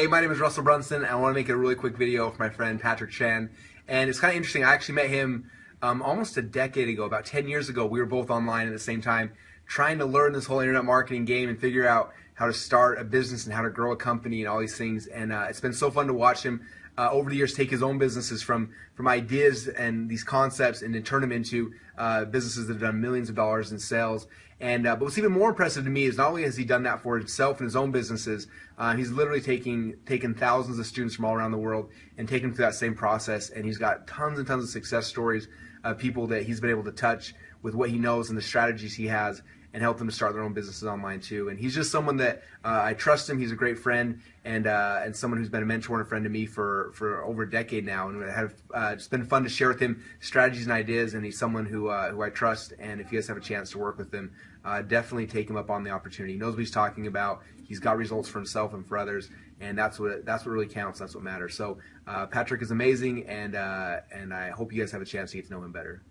Hey, my name is Russell Brunson, and I want to make a really quick video for my friend Patrick Chen. And it's kind of interesting. I actually met him almost a decade ago, about 10 years ago. We were both online at the same time, trying to learn this whole internet marketing game and figure out how to start a business and how to grow a company and all these things. And it's been so fun to watch him over the years take his own businesses from ideas and these concepts and then turn them into businesses that have done millions of dollars in sales. And but what's even more impressive to me is not only has he done that for himself and his own businesses, he's literally taken thousands of students from all around the world and taken them through that same process. And he's got tons and tons of success stories of people that he's been able to touch with what he knows and the strategies he has, and help them to start their own businesses online too. And he's just someone that I trust him. He's a great friend and someone who's been a mentor and a friend to me for over a decade now. And it's been fun to share with him strategies and ideas. And he's someone who I trust. And if you guys have a chance to work with him, definitely take him up on the opportunity. He knows what he's talking about. He's got results for himself and for others, and that's what really counts. That's what matters. So Patrick is amazing, and I hope you guys have a chance to get to know him better.